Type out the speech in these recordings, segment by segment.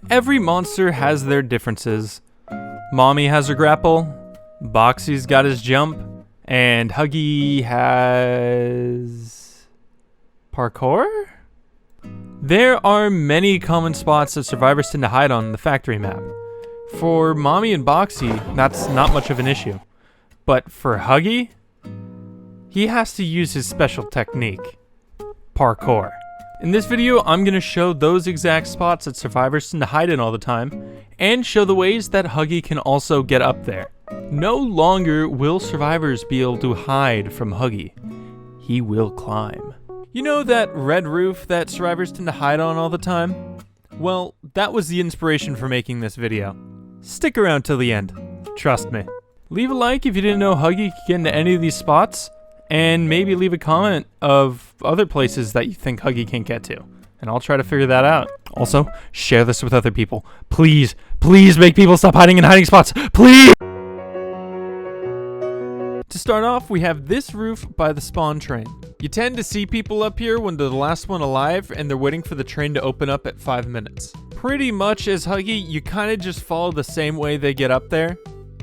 Every monster has their differences. Mommy has her grapple, Boxy's got his jump, and Huggy has... parkour? There are many common spots that survivors tend to hide on the factory map. For Mommy and Boxy, that's not much of an issue. But for Huggy, he has to use his special technique, parkour. In this video, I'm going to show those exact spots that survivors tend to hide in all the time, and show the ways that Huggy can also get up there. No longer will survivors be able to hide from Huggy. He will climb. You know that red roof that survivors tend to hide on all the time? Well, that was the inspiration for making this video. Stick around till the end. Trust me. Leave a like if you didn't know Huggy could get into any of these spots, and maybe leave a comment of other places that you think Huggy can't get to, and I'll try to figure that out. Also, share this with other people. Please, please make people stop hiding in hiding spots. Please! To start off, we have this roof by the spawn train. You tend to see people up here when they're the last one alive and they're waiting for the train to open up at 5 minutes. Pretty much as Huggy, you kind of just follow the same way they get up there.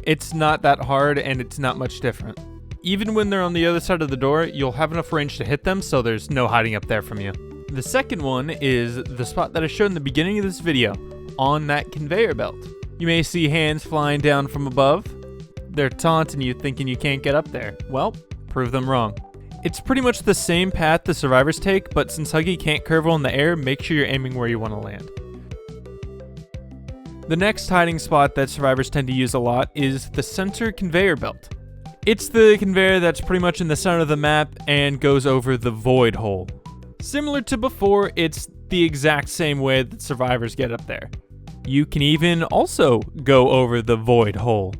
It's not that hard and it's not much different. Even when they're on the other side of the door, you'll have enough range to hit them, so there's no hiding up there from you. The second one is the spot that I showed in the beginning of this video, on that conveyor belt. You may see hands flying down from above. They're taunting you, thinking you can't get up there. Well, prove them wrong. It's pretty much the same path the survivors take, but since Huggy can't curve in the air, make sure you're aiming where you want to land. The next hiding spot that survivors tend to use a lot is the center conveyor belt. It's the conveyor that's pretty much in the center of the map and goes over the void hole. Similar to before, it's the exact same way that survivors get up there. You can even also go over the void hole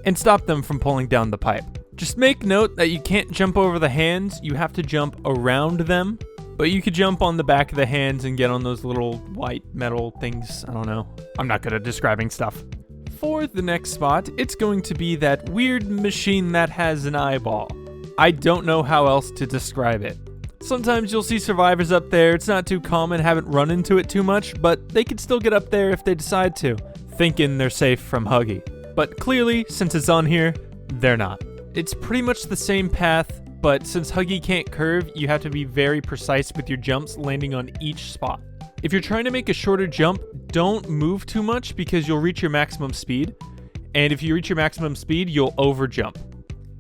and stop them from pulling down the pipe. Just make note that you can't jump over the hands, you have to jump around them, but you could jump on the back of the hands and get on those little white metal things. I don't know. I'm not good at describing stuff. For the next spot, it's going to be that weird machine that has an eyeball. I don't know how else to describe it. Sometimes you'll see survivors up there. It's not too common, haven't run into it too much, but they could still get up there if they decide to, thinking they're safe from Huggy. But clearly, since it's on here, they're not. It's pretty much the same path, but since Huggy can't curve, you have to be very precise with your jumps, landing on each spot. If you're trying to make a shorter jump, don't move too much because you'll reach your maximum speed. And if you reach your maximum speed, you'll overjump.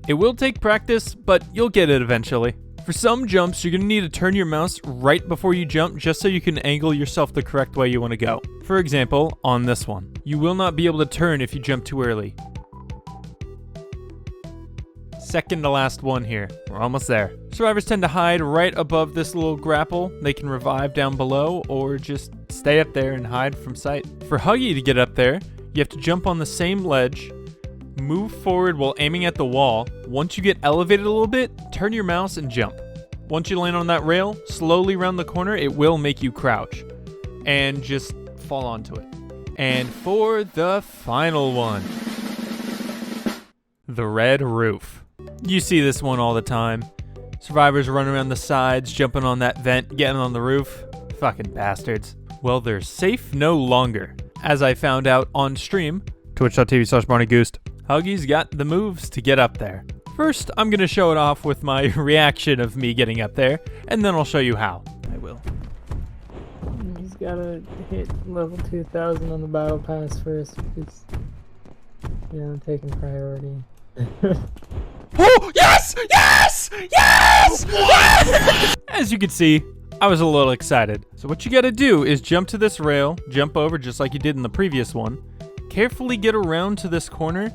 It will take practice, but you'll get it eventually. For some jumps, you're going to need to turn your mouse right before you jump just so you can angle yourself the correct way you want to go. For example, on this one. You will not be able to turn if you jump too early. Second to last one here. We're almost there. Survivors tend to hide right above this little grapple. They can revive down below or just stay up there and hide from sight. For Huggy to get up there, you have to jump on the same ledge, move forward while aiming at the wall. Once you get elevated a little bit, turn your mouse and jump. Once you land on that rail, slowly round the corner, it will make you crouch and just fall onto it. And for the final one, the red roof. You see this one all the time. Survivors running around the sides, jumping on that vent, getting on the roof. Fucking bastards. Well, they're safe no longer. As I found out on stream, twitch.tv/BarneyGoost, Huggy's got the moves to get up there. First, I'm going to show it off with my reaction of me getting up there, and then I'll show you how. I will. He's gotta hit level 2000 on the battle pass first, because, yeah, I'm taking priority. Oh, yes! Yes! Yes! Yes! As you can see, I was a little excited. So what you gotta do is jump to this rail, jump over just like you did in the previous one, carefully get around to this corner,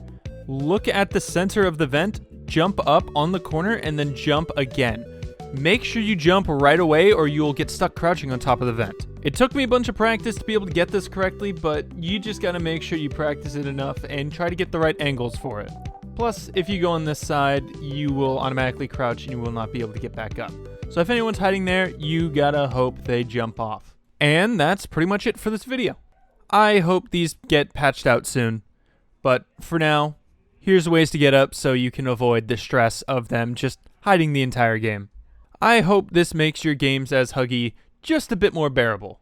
look at the center of the vent, jump up on the corner, and then jump again. Make sure you jump right away or you'll get stuck crouching on top of the vent. It took me a bunch of practice to be able to get this correctly, but you just gotta make sure you practice it enough and try to get the right angles for it. Plus, if you go on this side, you will automatically crouch and you will not be able to get back up. So if anyone's hiding there, you gotta hope they jump off. And that's pretty much it for this video. I hope these get patched out soon. But for now, here's ways to get up so you can avoid the stress of them just hiding the entire game. I hope this makes your games as Huggy just a bit more bearable.